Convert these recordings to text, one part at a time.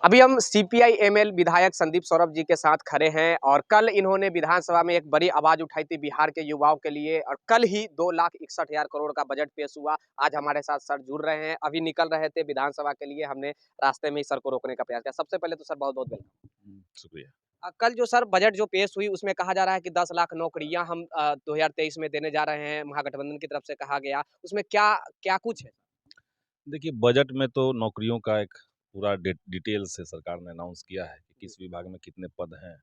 अभी हम CPI ML विधायक संदीप सौरभ जी के साथ खड़े हैं और कल इन्होंने विधानसभा में एक बड़ी आवाज उठाई थी बिहार के युवाओं के लिए और कल ही 2,61,000 करोड़ का बजट पेश हुआ। आज हमारे साथ सर जुड़ रहे हैं, अभी निकल रहे थे विधानसभा के लिए, हमने रास्ते में ही सर को रोकने का प्रयास किया। सबसे पहले तो सर बहुत बहुत वेलकम। शुक्रिया। कल जो सर बजट जो पेश हुई उसमें कहा जा रहा है कि 10 लाख नौकरियां हम 2023 में देने जा रहे हैं, महागठबंधन की तरफ से कहा गया। उसमें क्या क्या कुछ है? देखिए, बजट में तो नौकरियों का एक पूरा डिटेल से सरकार ने अनाउंस किया है कि किस विभाग में कितने पद हैं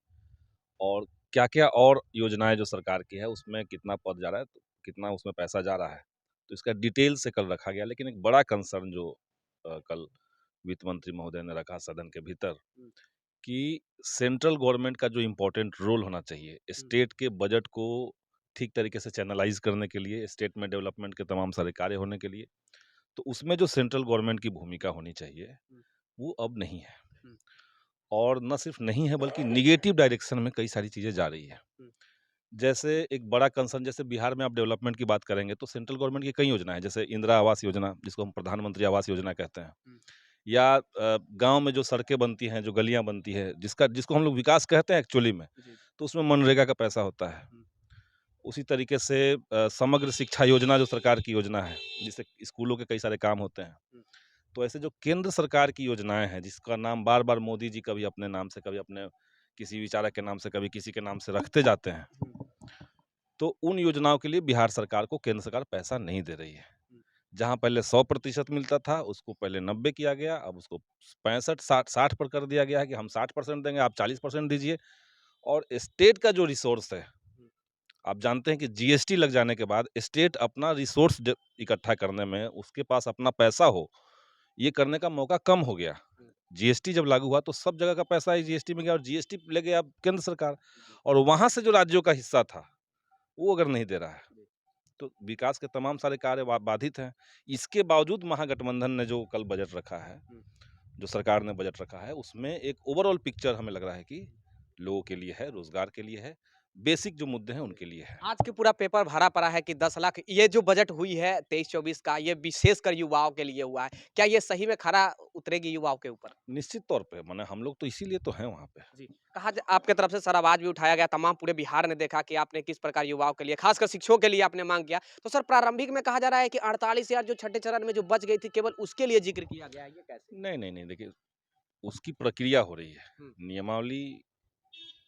और क्या-क्या और योजनाएँ जो सरकार की है उसमें कितना पद जा रहा है, तो कितना उसमें पैसा जा रहा है। तो इसका डिटेल से कल रखा गया, लेकिन एक बड़ा कंसर्न जो कल वित्त मंत्री महोदय ने रखा सदन के भीतर कि सेंट्रल गवर्नमेंट का जो इम्पोर्टेंट रोल होना चाहिए, स्टेट के बजट को ठीक तरीके से चैनलाइज़ करने के लिए, स्टेट में डेवलपमेंट के तमाम सारे कार्य होने के लिए, तो उसमें जो सेंट्रल गवर्नमेंट की भूमिका होनी चाहिए, वो अब नहीं है। और न सिर्फ नहीं है बल्कि नेगेटिव डायरेक्शन में कई सारी चीज़ें जा रही हैं। जैसे एक बड़ा कंसर्न, जैसे बिहार में आप डेवलपमेंट की बात करेंगे तो सेंट्रल गवर्नमेंट की कई योजनाएँ हैं, जैसे इंदिरा आवास योजना जिसको हम प्रधानमंत्री आवास योजना कहते हैं, या गाँव में जो सड़कें बनती हैं, जो गलियाँ बनती हैं, जिसको हम लोग विकास कहते हैं एक्चुअली में, तो उसमें मनरेगा का पैसा होता है। उसी तरीके से समग्र शिक्षा योजना जो सरकार की योजना है, जिससे स्कूलों के कई सारे काम होते हैं। तो ऐसे जो केंद्र सरकार की योजनाएँ हैं, जिसका नाम बार-बार मोदी जी कभी अपने नाम से, कभी अपने किसी विचारक के नाम से, कभी किसी के नाम से रखते जाते हैं, तो उन योजनाओं के लिए बिहार सरकार को केंद्र सरकार पैसा नहीं दे रही है। जहाँ पहले 100% मिलता था, उसको पहले 90 किया गया, अब उसको 65, 60 पर कर दिया गया है कि हम 60% देंगे, आप 40% दीजिए। और स्टेट का जो रिसोर्स है, आप जानते हैं कि जीएसटी लग जाने के बाद स्टेट अपना रिसोर्स इकट्ठा करने में, उसके पास अपना पैसा हो, ये करने का मौका कम हो गया। जीएसटी जब लागू हुआ तो सब जगह का पैसा ही जीएसटी में गया और जीएसटी ले गया अब केंद्र सरकार, और वहाँ से जो राज्यों का हिस्सा था, वो अगर नहीं दे रहा है, तो विकास के तमाम सारे कार्य बाधित हैं। इसके बावजूद महागठबंधन ने जो कल बजट रखा है, जो सरकार ने बजट रखा है, उसमें एक ओवरऑल पिक्चर हमें लग रहा है कि लोगों के लिए है, रोजगार के लिए है, बेसिक जो मुद्दे हैं उनके लिए है। आज के पूरा पेपर भरा पड़ा है कि 10 लाख ये जो बजट हुई है 23-24 का, ये विशेषकर युवाओं के लिए हुआ है। क्या ये सही में खरा उतरेगी युवाओं के ऊपर? निश्चित तौर पे, माने हम लोग तो इसीलिए तो हैं वहाँ पे। जी। कहा ज आपके तरफ से सर आवाज़ भी उठाया गया, तमाम पूरे बिहार ने देखा कि आपने किस प्रकार युवाओं के लिए, खासकर शिक्षकों के लिए आपने माँग किया। तो सर प्रारंभिक में कहा जा रहा है कि 48,000 जो छठे चरण में जो बच गई थी, केवल उसके लिए ज़िक्र किया गया है, ये कैसे? नहीं, देखिए, उसकी प्रक्रिया हो रही है। हुँ, नियमावली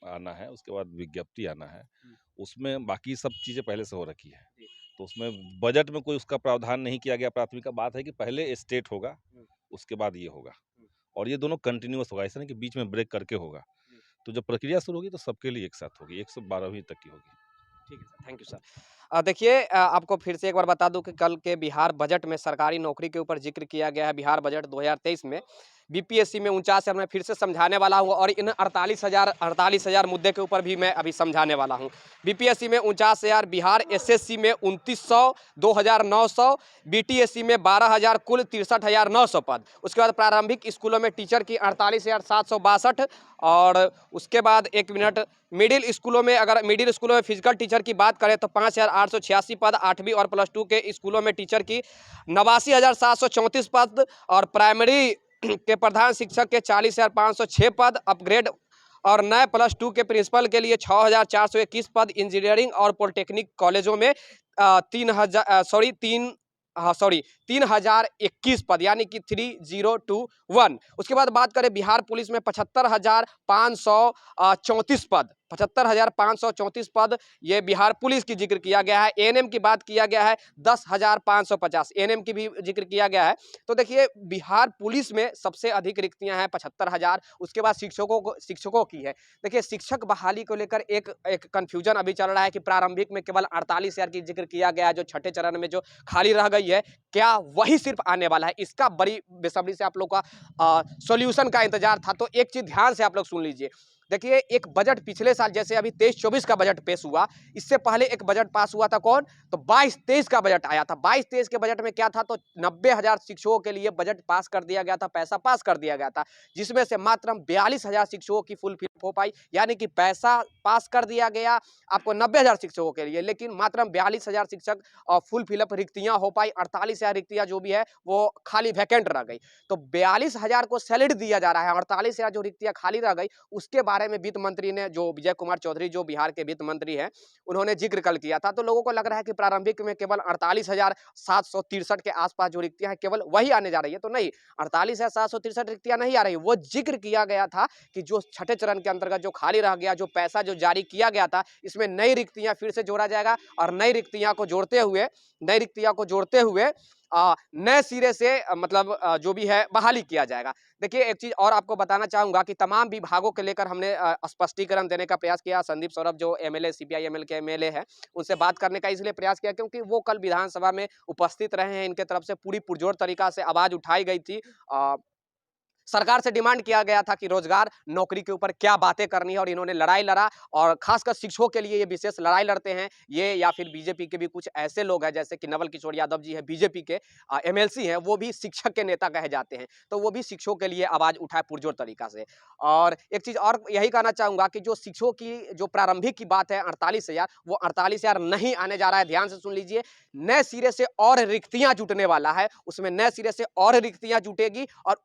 आना है, उसके बाद विज्ञप्ति आना है, हुँ। उसमें बाकी सब चीज़ें पहले से हो रखी है। जी। तो उसमें बजट में कोई उसका प्रावधान नहीं किया गया, प्राथमिकता बात है कि पहले स्टेट होगा, हुँ, उसके बाद ये होगा, हुँ। और ये दोनों कंटिन्यूअस होगा, ऐसा नहीं कि बीच में ब्रेक करके होगा। जी। तो जब प्रक्रिया शुरू होगी तो सबके लिए एक साथ होगी, 112वीं तक की होगी। ठीक है सर, थैंक यू सर। देखिए आपको फिर से एक बार बता दूँ कि कल के बिहार बजट में सरकारी नौकरी के ऊपर ज़िक्र किया गया है। बिहार बजट 2023 में बीपीएससी में 49,000 मैं फिर से समझाने वाला हूँ और इन 48,000 मुद्दे के ऊपर भी मैं अभी समझाने वाला हूँ। बीपीएससी में 49,000, बिहार एसएससी में 2,900, 2,900, बीटीएससी में 12,000, कुल 63,900 पद। उसके बाद प्रारंभिक स्कूलों में टीचर की 48,762 और उसके बाद 1 मिनट मिडिल स्कूलों में फिजिकल टीचर की बात करें तो 5,886 पद, 8वीं और प्लस 2 के स्कूलों में टीचर की 89,734 पद और प्राइमरी के प्रधान शिक्षक के 40,506 पद, अपग्रेड और नए प्लस 2 के प्रिंसिपल के लिए 6,421 पद, इंजीनियरिंग और पॉलिटेक्निक कॉलेजों में 3,021 पद यानी कि 3021। उसके बाद बात करें बिहार पुलिस में 75,534 पद, 75,534 पद ये बिहार पुलिस की जिक्र किया गया है। एएनएम की बात किया गया है 10,550, एएनएम की भी जिक्र किया गया है। तो देखिए बिहार पुलिस में सबसे अधिक रिक्तियां हैं 75,000। उसके बाद शिक्षकों की है। देखिए शिक्षक बहाली को लेकर एक कंफ्यूजन अभी चल रहा है कि प्रारंभिक में केवल 48,000 की जिक्र किया गया है, जो छठे चरण में जो खाली रह गई है, क्या वही सिर्फ आने वाला है? इसका बड़ी बेसब्री से आप लोग का सॉल्यूशन का इंतजार था। तो एक चीज ध्यान से आप लोग सुन लीजिए, देखिए एक बजट पिछले साल जैसे अभी 23-24 का बजट पेश हुआ, इससे पहले एक बजट पास हुआ था कौन? तो 22-23 का बजट आया था। 22-23 के बजट में क्या था? तो 90,000 शिक्षकों के लिए बजट पास कर दिया गया था, पैसा पास कर दिया गया था, जिसमें से मात्र 42,000 शिक्षकों की फुलफिल हो पाई, यानी कि पैसा पास कर दिया गया आपको 90,000 शिक्षकों के लिए, लेकिन मात्र 42,000 शिक्षक फुल फिलअप रिक्तियां हो पाई, 48,000 रिक्तियां जो भी है वो खाली वैकेंट रह गई। तो 42,000 को सैलरी दिया जा रहा है, 48,000 जो रिक्तियां खाली रह गई, उसके बारे में वित्त मंत्री ने, जो विजय कुमार चौधरी जो बिहार के वित्त मंत्री हैं, उन्होंने जिक्र कल किया था। तो लोगों को लग रहा है कि प्रारंभिक में केवल 48,763 के आसपास जो रिक्तियां हैं केवल वही आने जा रही है, तो नहीं, 48,763 रिक्तियां नहीं आ रही। वो जिक्र किया गया था कि जो छठे चरण के अंतर्गत जो खाली रह गया, जो पैसा जो जारी किया गया था, इसमें नई रिक्तियां फिर से जोड़ा जाएगा और नई रिक्तियां को जोड़ते हुए नए सिरे से मतलब जो भी है बहाली किया जाएगा। देखिए एक चीज और आपको बताना चाहूंगा कि तमाम विभागों के लेकर हमने स्पष्टीकरण देने का प्रयास किया। संदीप सौरभ जो एमएलए, सीपीआई एमएल के एमएलए हैं, उनसे बात करने का इसलिए प्रयास किया क्योंकि वो कल विधानसभा में उपस्थित रहे हैं। इनके तरफ से पूरी पुरजोर तरीका से आवाज उठाई गई थी। सरकार से डिमांड किया गया था कि रोजगार, नौकरी के ऊपर क्या बातें करनी है, और इन्होंने लड़ाई लड़ा, और खासकर शिक्षकों के लिए ये विशेष लड़ाई लड़ते हैं ये, या फिर बीजेपी के भी कुछ ऐसे लोग हैं जैसे कि नवल किशोर यादव जी हैं, बीजेपी के एमएलसी हैं, वो भी शिक्षक के नेता कहे जाते हैं, तो वो भी शिक्षकों के लिए आवाज उठाए पुरजोर तरीका से। और एक चीज और यही कहना चाहूंगा कि जो शिक्षकों की जो प्रारंभिक की बात है 48,000, वो 48,000 नहीं आने जा रहा है, ध्यान से सुन लीजिए। नए सिरे से और रिक्तियां जुटने वाला है, उसमें नए सिरे से और रिक्तियां जुटेगी, और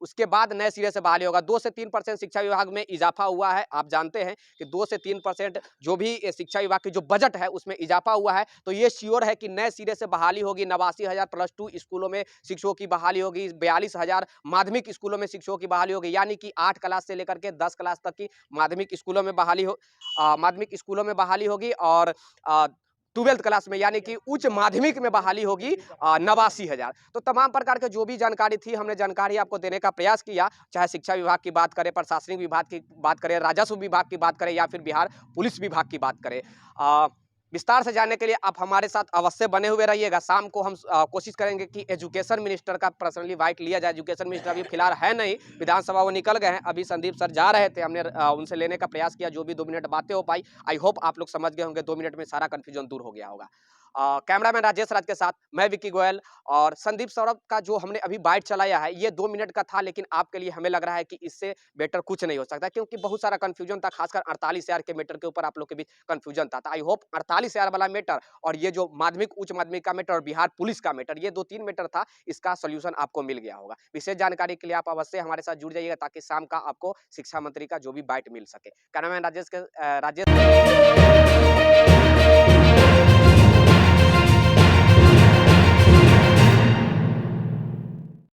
उसके बाद नए सिरे से बहाली होगा। 2 से 3% शिक्षा विभाग में इजाफा हुआ है। आप जानते हैं कि 2 से 3% जो भी शिक्षा विभाग की जो बजट है उसमें इजाफा हुआ है, तो ये श्योर है कि नए सिरे से बहाली होगी। 89,000 प्लस 2 स्कूलों में शिक्षकों की बहाली होगी, 42,000 माध्यमिक स्कूलों में शिक्षकों की बहाली होगी, यानी कि 8 क्लास से लेकर के 10 क्लास तक की माध्यमिक स्कूलों में माध्यमिक स्कूलों में बहाली होगी, और 12th क्लास में यानी कि उच्च माध्यमिक में बहाली होगी 89,000। तो तमाम प्रकार के जो भी जानकारी थी, हमने जानकारी आपको देने का प्रयास किया, चाहे शिक्षा विभाग की बात करें, प्रशासनिक विभाग की बात करें, राजस्व विभाग की बात करें, या फिर बिहार पुलिस विभाग की बात करें। विस्तार से जानने के लिए आप हमारे साथ अवश्य बने हुए रहिएगा। शाम को हम कोशिश करेंगे कि एजुकेशन मिनिस्टर का पर्सनली बाइट लिया जाए। एजुकेशन मिनिस्टर अभी फिलहाल है नहीं, विधानसभा वो निकल गए हैं। अभी संदीप सर जा रहे थे, हमने उनसे लेने का प्रयास किया, जो भी 2 मिनट बातें हो पाई। आई होप आप लोग समझ गए होंगे, 2 मिनट में सारा कंफ्यूजन दूर हो गया होगा। कैमरामैन राजेश राज के साथ मैं विक्की गोयल, और संदीप सौरभ का जो हमने अभी बाइट चलाया है ये 2 मिनट का था, लेकिन आपके लिए हमें लग रहा है कि इससे बेटर कुछ नहीं हो सकता, क्योंकि बहुत सारा कंफ्यूजन था, खासकर 48,000 के मैटर के ऊपर आप लोग के बीच कंफ्यूजन था। आई होप 48,000 वाला मैटर, और ये जो माध्यमिक उच्च माध्यमिक का मैटर और बिहार पुलिस का मैटर, ये 2-3 मैटर था, इसका सोल्यूशन आपको मिल गया होगा। विशेष जानकारी के लिए आप अवश्य हमारे साथ जुड़ जाइएगा, ताकि शाम का आपको शिक्षा मंत्री का जो भी बाइट मिल सके। कैमरामैन राजेश